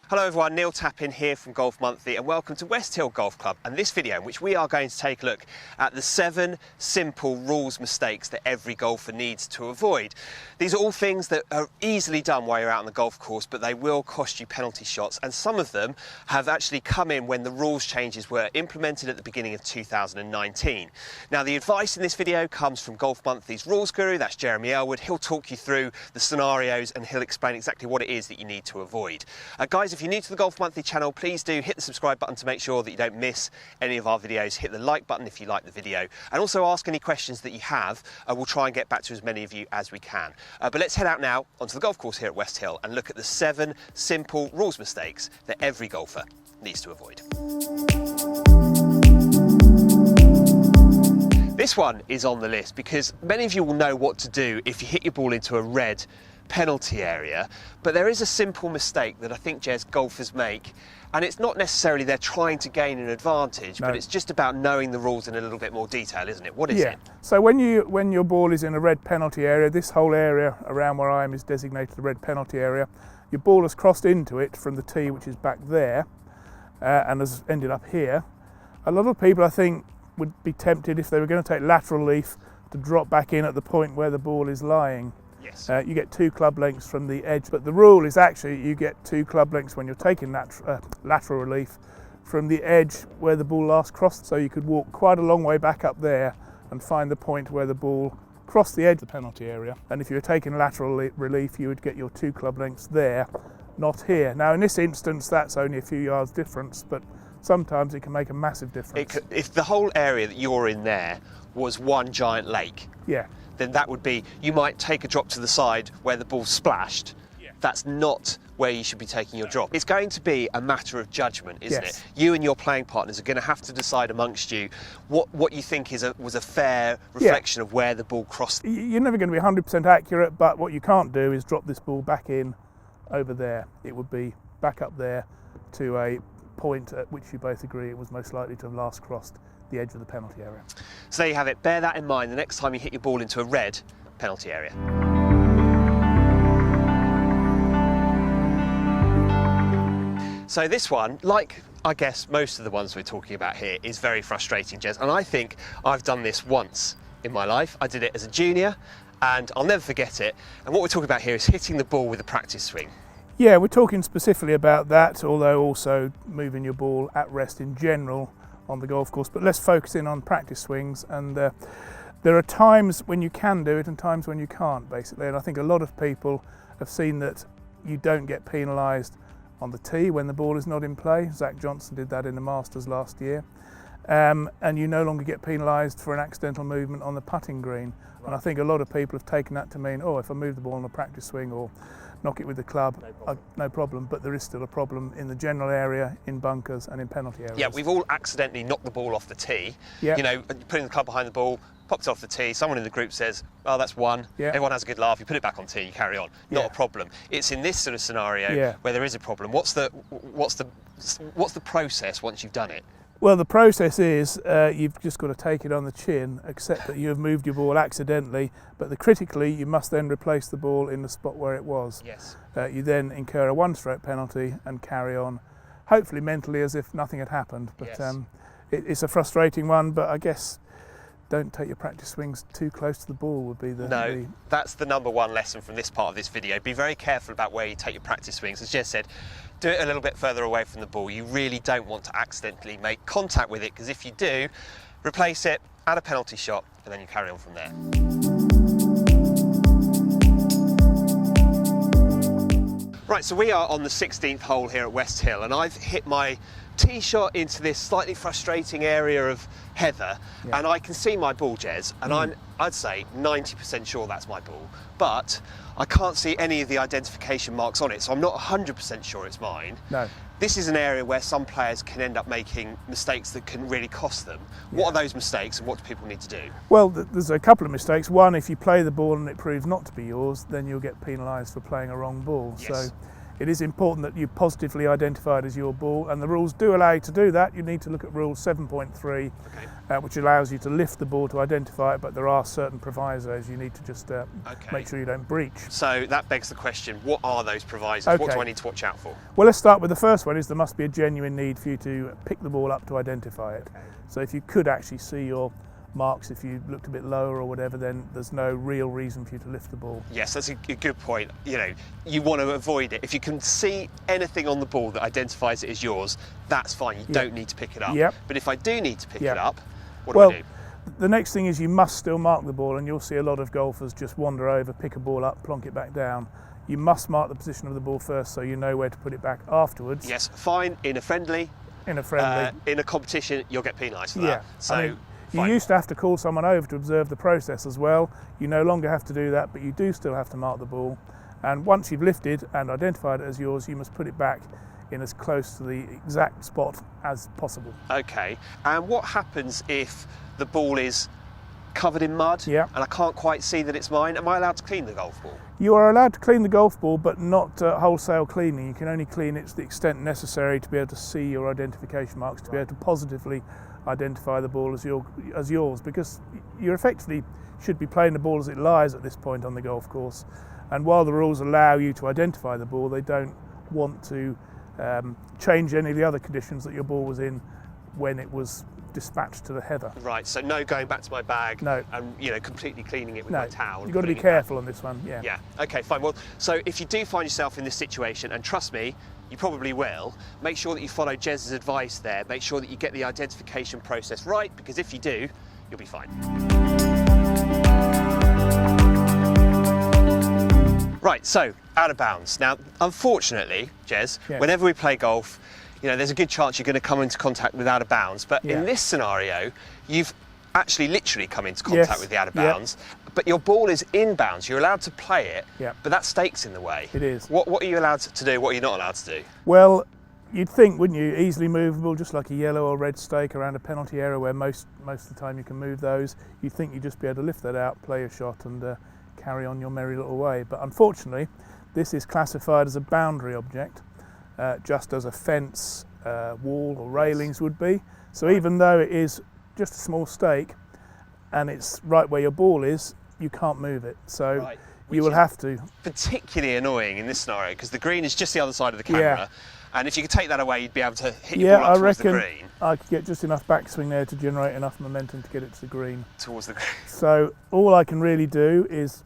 Hello everyone, Neil Tappin here from Golf Monthly and welcome to West Hill Golf Club and this video in which we are going to take a look at the 7 simple rules mistakes that every golfer needs to avoid. These are all things that are easily done while you're out on the golf course, but they will cost you penalty shots, and some of them have actually come in when the rules changes were implemented at the beginning of 2019. Now the advice in this video comes from Golf Monthly's rules guru, that's Jeremy Ellwood. He'll talk you through the scenarios and he'll explain exactly what it is that you need to avoid. Guys, if you're new to the Golf Monthly channel, please do hit the subscribe button to make sure that you don't miss any of our videos. Hit the like button if you like the video, and also ask any questions that you have. We'll try and get back to as many of you as we can. But let's head out now onto the golf course here at West Hill and look at the 7 simple rules mistakes that every golfer needs to avoid. This one is on the list because many of you will know what to do if you hit your ball into a red penalty area, but there is a simple mistake that I think, Jez, golfers make, and it's not necessarily they're trying to gain an advantage, but it's just about knowing the rules in a little bit more detail, isn't it? What is it? So when your ball is in a red penalty area, this whole area around where I am is designated the red penalty area. Your ball has crossed into it from the tee, which is back there, and has ended up here. A lot of people, I think, would be tempted, if they were going to take lateral relief, to drop back in at the point where the ball is lying. Yes. You get 2 club lengths from the edge, but the rule is actually you get 2 club lengths when you're taking lateral relief from the edge where the ball last crossed. So you could walk quite a long way back up there and find the point where the ball crossed the edge of the penalty area. And if you were taking lateral relief, you would get your 2 club lengths there, not here. Now in this instance, that's only a few yards difference, but sometimes it can make a massive difference. If the whole area that you're in there was one giant lake, then that would be, you might take a drop to the side where the ball splashed. That's not where you should be taking your drop. It's going to be a matter of judgment, isn't it? You and your playing partners are going to have to decide amongst you what you think was a fair reflection of where the ball crossed. You're never going to be 100% accurate, but what you can't do is drop this ball back in over there. It would be back up there to a point at which you both agree it was most likely to have last crossed the edge of the penalty area. So there you have it. Bear that in mind the next time you hit your ball into a red penalty area. So this one, like I guess most of the ones we're talking about here, is very frustrating, Jez, and I think I've done this once in my life. I did it as a junior and I'll never forget it. And what we're talking about here is hitting the ball with a practice swing. Yeah, we're talking specifically about that, although also moving your ball at rest in general on the golf course. But let's focus in on practice swings, and there are times when you can do it and times when you can't, basically. And I think a lot of people have seen that you don't get penalised on the tee when the ball is not in play. Zach Johnson did that in the Masters last year. And you no longer get penalised for an accidental movement on the putting green. And I think a lot of people have taken that to mean, oh, if I move the ball on a practice swing or knock it with the club, no problem. But there is still a problem in the general area, in bunkers and in penalty areas. Yeah, we've all accidentally knocked the ball off the tee. You know, putting the club behind the ball, popped it off the tee, someone in the group says, oh, that's one. Everyone has a good laugh, you put it back on tee, you carry on. Not a problem. It's in this sort of scenario where there is a problem. What's the process once you've done it? Well, the process is you've just got to take it on the chin, accept that you have moved your ball accidentally, but critically you must then replace the ball in the spot where it was. You then incur a 1-stroke penalty and carry on, hopefully mentally as if nothing had happened. But it's a frustrating one, but I guess don't take your practice swings too close to the ball would be the... That's the number one lesson from this part of this video. Be very careful about where you take your practice swings. As Jez said, do it a little bit further away from the ball. You really don't want to accidentally make contact with it, because if you do, replace it, add a penalty shot, and then you carry on from there. Right, so we are on the 16th hole here at West Hill, and I've hit my tee shot into this slightly frustrating area of heather, and I can see my ball, Jez, and I'd say 90% sure that's my ball, but I can't see any of the identification marks on it, so I'm not 100% sure it's mine. This is an area where some players can end up making mistakes that can really cost them. What are those mistakes and what do people need to do? Well, there's a couple of mistakes. One, if you play the ball and it proves not to be yours, then you'll get penalised for playing a wrong ball. So it is important that you positively identify it as your ball, and the rules do allow you to do that. You need to look at rule 7.3, which allows you to lift the ball to identify it, but there are certain provisos you need to just make sure you don't breach. So that begs the question, what are those provisos? What do I need to watch out for? Well, let's start with the first one. Is there must be a genuine need for you to pick the ball up to identify it. So if you could actually see your marks, if you looked a bit lower or whatever, then there's no real reason for you to lift the ball. Yes, that's a good point. You know, you want to avoid it. If you can see anything on the ball that identifies it as yours, that's fine. You don't need to pick it up. But if I do need to pick it up, what do I do? The next thing is you must still mark the ball, and you'll see a lot of golfers just wander over, pick a ball up, plonk it back down. You must mark the position of the ball first so you know where to put it back afterwards. Yes, fine, in a friendly. In a competition, you'll get penalised for that. So. I mean, you used to have to call someone over to observe the process as well. You no longer have to do that, but you do still have to mark the ball. And once you've lifted and identified it as yours, you must put it back in as close to the exact spot as possible. Okay, and what happens if the ball is covered in mud and I can't quite see that it's mine? Am I allowed to clean the golf ball? You are allowed to clean the golf ball, but not wholesale cleaning. You can only clean it to the extent necessary to be able to see your identification marks, to be able to positively identify the ball as yours, because you effectively should be playing the ball as it lies at this point on the golf course. And while the rules allow you to identify the ball, they don't want to change any of the other conditions that your ball was in when it was dispatched to the heather. Right, so no going back to my bag and completely cleaning it with my towel. You've got to be careful on this one, Yeah, okay, fine. Well, so if you do find yourself in this situation, and trust me, you probably will, make sure that you follow Jezz's advice there. Make sure that you get the identification process right, because if you do, you'll be fine. Right, so out of bounds. Now, unfortunately, Jezz, whenever we play golf, there's a good chance you're going to come into contact with out of bounds. But in this scenario, you've actually literally come into contact with the out of bounds, but your ball is in bounds. You're allowed to play it, but that stake's in the way. It is. What are you allowed to do? What are you not allowed to do? Well, you'd think, wouldn't you, easily movable, just like a yellow or red stake around a penalty area where most of the time you can move those. You'd think you'd just be able to lift that out, play a shot and carry on your merry little way. But unfortunately, this is classified as a boundary object, just as a fence, wall or railings would be. So even though it is just a small stake and it's right where your ball is, you can't move it. So you will have to. Particularly annoying in this scenario because the green is just the other side of the camera. And if you could take that away, you'd be able to hit your ball up towards the green. I could get just enough backswing there to generate enough momentum to get it to the green. Towards the green. So all I can really do is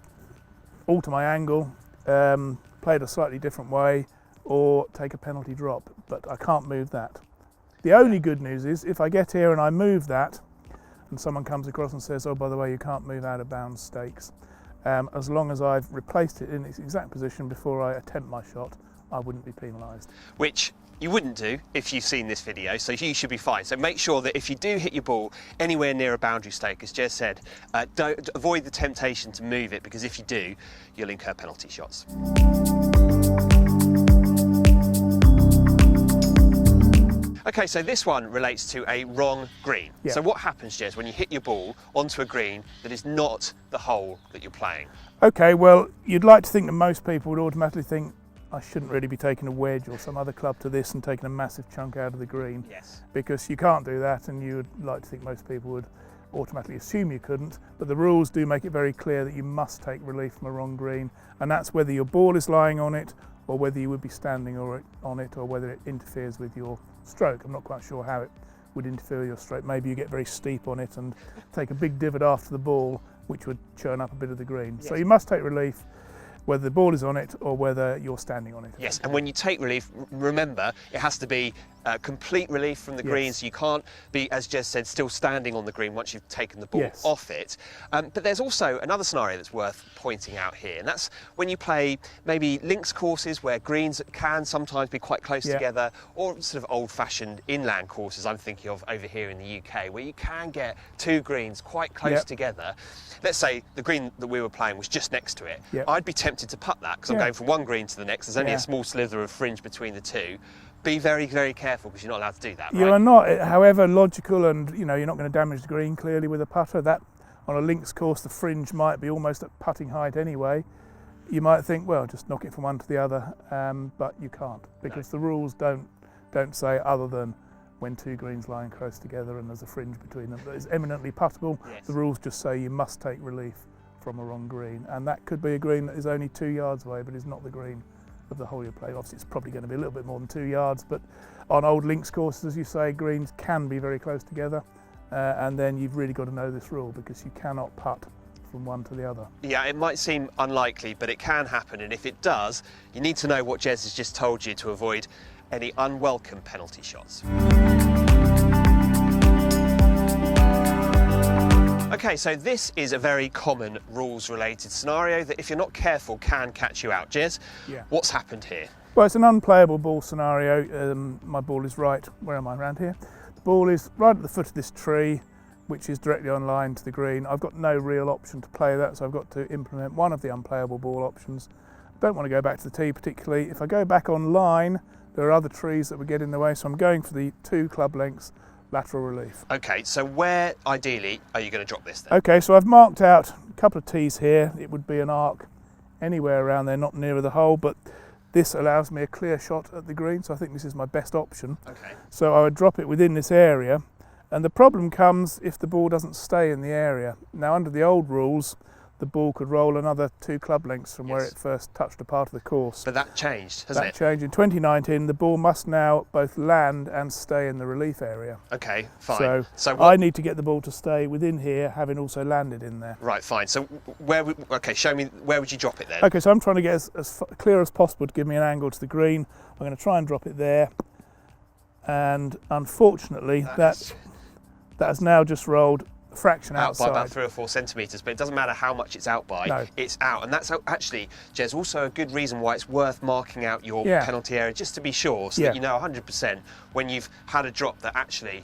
alter my angle, play it a slightly different way, or take a penalty drop, but I can't move that. The only good news is if I get here and I move that, and someone comes across and says, oh, by the way, you can't move out of bounds stakes, as long as I've replaced it in its exact position before I attempt my shot, I wouldn't be penalised. Which you wouldn't do if you've seen this video, so you should be fine. So make sure that if you do hit your ball anywhere near a boundary stake, as Jezz said, don't avoid the temptation to move it, because if you do, you'll incur penalty shots. Okay, so this one relates to a wrong green. So what happens, Jezz, when you hit your ball onto a green that is not the hole that you're playing? Okay, well, you'd like to think that most people would automatically think, I shouldn't really be taking a wedge or some other club to this and taking a massive chunk out of the green. Because you can't do that, and you would like to think most people would automatically assume you couldn't, but the rules do make it very clear that you must take relief from a wrong green, and that's whether your ball is lying on it or whether you would be standing on it, or whether it interferes with your stroke. I'm not quite sure how it would interfere with your stroke. Maybe you get very steep on it and take a big divot after the ball, which would churn up a bit of the green. So you must take relief whether the ball is on it or whether you're standing on it. Yes, and when you take relief, remember, it has to be complete relief from the green, so you can't be, as Jezz said, still standing on the green once you've taken the ball off it. But there's also another scenario that's worth pointing out here, and that's when you play maybe links courses where greens can sometimes be quite close together, or sort of old-fashioned inland courses I'm thinking of over here in the UK, where you can get two greens quite close together. Let's say the green that we were playing was just next to it. I'd be tempted to putt that because I'm going from one green to the next. There's only a small slither of fringe between the two. Be very, very careful because you're not allowed to do that, right? You are not, however logical, and you're not going to damage the green clearly with a putter. That on a links course, the fringe might be almost at putting height anyway. you might think, well, just knock it from one to the other, but you can't, because the rules don't say other than when two greens lying close together and there's a fringe between them that is eminently puttable. Yes. The rules just say you must take relief from a wrong green, and that could be a green that is only 2 yards away but is not the green of the hole you're playing. Obviously it's probably going to be a little bit more than 2 yards, but on old links courses, as you say, greens can be very close together, and then you've really got to know this rule, because you cannot putt from one to the other. Yeah, it might seem unlikely, but it can happen, and if it does, you need to know what Jezz has just told you to avoid any unwelcome penalty shots. Okay, so this is a very common rules-related scenario that, if you're not careful, can catch you out. Jezz, what's happened here? Well, it's an unplayable ball scenario. My ball is right, where am I, around here? The ball is right at the foot of this tree, which is directly on line to the green. I've got no real option to play that, so I've got to implement one of the unplayable ball options. Don't want to go back to the tee particularly. If I go back on line, there are other trees that would get in the way, so I'm going for the 2 club lengths lateral relief. Okay, so where, ideally, are you going to drop this then? Okay, so I've marked out a couple of tees here. It would be an arc anywhere around there, not nearer the hole, but this allows me a clear shot at the green, so I think this is my best option. Okay. So I would drop it within this area, and the problem comes if the ball doesn't stay in the area. Now, under the old rules, the ball could roll another 2 club lengths from where it first touched a part of the course. But that changed, hasn't it? That changed in 2019. The ball must now both land and stay in the relief area. Okay, fine. So I need to get the ball to stay within here, having also landed in there. Right, fine. So okay, show me, where would you drop it then? Okay, so I'm trying to get as clear as possible to give me an angle to the green. I'm going to try and drop it there. And unfortunately, that has now just rolled a fraction outside. Out by about 3 or 4 centimetres, but it doesn't matter how much it's out by, it's out. And that's actually, Jezz, also a good reason why it's worth marking out your penalty area, just to be sure, so that you know 100% when you've had a drop that actually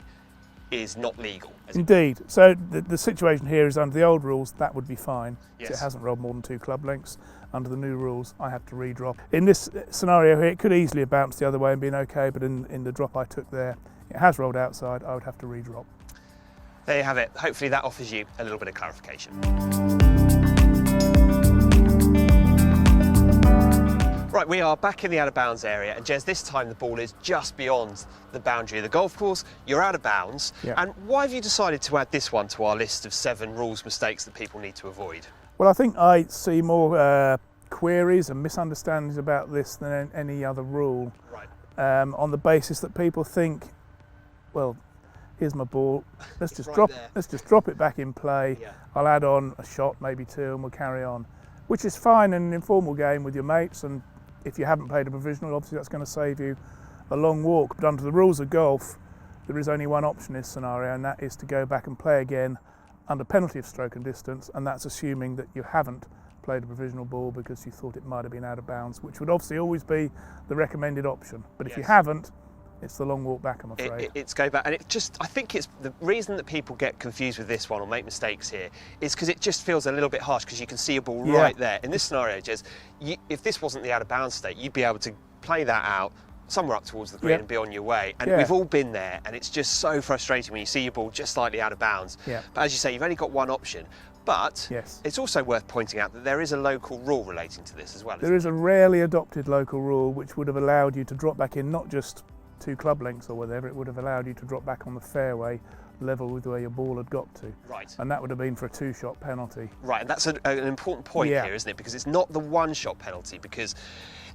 is not legal. Indeed. So the situation here is, under the old rules, that would be fine. Yes. So it hasn't rolled more than 2 club lengths. Under the new rules, I have to re-drop. In this scenario here, it could easily have bounced the other way and been okay, but in the drop I took there, it has rolled outside. I would have to re-drop. There you have it. Hopefully that offers you a little bit of clarification. Right, we are back in the out of bounds area, and Jezz, this time the ball is just beyond the boundary of the golf course. You're out of bounds. And why have you decided to add this one to our list of 7 rules mistakes that people need to avoid? Well, I think I see more queries and misunderstandings about this than any other rule. Right. On the basis that people think, well, here's my ball, let's just drop it back in play. I'll add on a shot, maybe 2, and we'll carry on, which is fine in an informal game with your mates, and if you haven't played a provisional, obviously that's going to save you a long walk. But under the rules of golf, there is only one option in this scenario, and that is to go back and play again under penalty of stroke and distance, and that's assuming that you haven't played a provisional ball because you thought it might have been out of bounds, which would obviously always be the recommended option. But if you haven't, it's the long walk back, I'm afraid. It's go back, and I think it's the reason that people get confused with this one or make mistakes here is because it just feels a little bit harsh, because you can see a ball right there. In this scenario, Jezz, if this wasn't the out of bounds state, you'd be able to play that out somewhere up towards the green and be on your way. And we've all been there, and it's just so frustrating when you see your ball just slightly out of bounds. But as you say, you've only got one option. But it's also worth pointing out that there is a local rule relating to this as well. There is a rarely adopted local rule which would have allowed you to drop back in not just 2 club lengths or whatever, it would have allowed you to drop back on the fairway level with where your ball had got to. Right. And that would have been for a 2-shot penalty. Right, and that's an important point here, isn't it? Because it's not the 1-shot penalty, because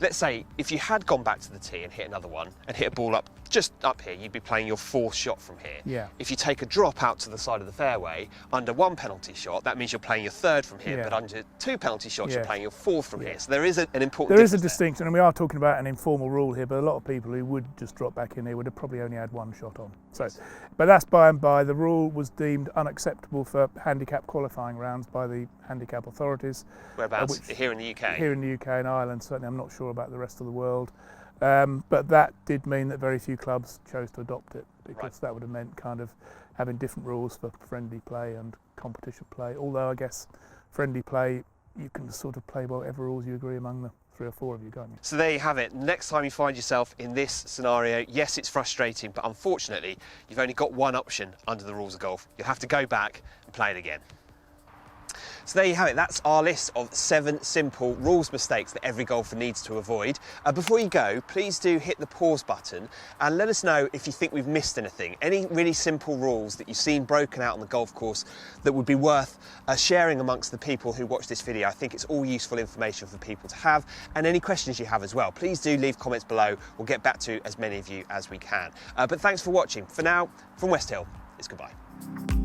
let's say if you had gone back to the tee and hit another one and hit a ball up just up here, you'd be playing your 4th shot from here. If you take a drop out to the side of the fairway under 1 penalty shot, that means you're playing your 3rd from here, but under 2 penalty shots you're playing your 4th from here. So there is an important There is a distinction, and we are talking about an informal rule here, but a lot of people who would just drop back in here would have probably only had 1 shot on. So, but that's by and by. The rule was deemed unacceptable for handicap qualifying rounds by the handicap authorities. Whereabouts? Here in the UK? Here in the UK and Ireland, certainly. I'm not sure about the rest of the world. But that did mean that very few clubs chose to adopt it, because that would have meant kind of having different rules for friendly play and competition play. Although I guess friendly play, you can sort of play whatever rules you agree among the 3 or 4 of you, can't you? So there you have it. Next time you find yourself in this scenario, yes, it's frustrating, but unfortunately, you've only got one option under the rules of golf. You'll have to go back and play it again. So there you have it, that's our list of 7 simple rules mistakes that every golfer needs to avoid. Before you go, please do hit the pause button and let us know if you think we've missed anything. Any really simple rules that you've seen broken out on the golf course that would be worth sharing amongst the people who watch this video. I think it's all useful information for people to have, and any questions you have as well. Please do leave comments below. We'll get back to as many of you as we can. But thanks for watching. For now, from West Hill, it's goodbye.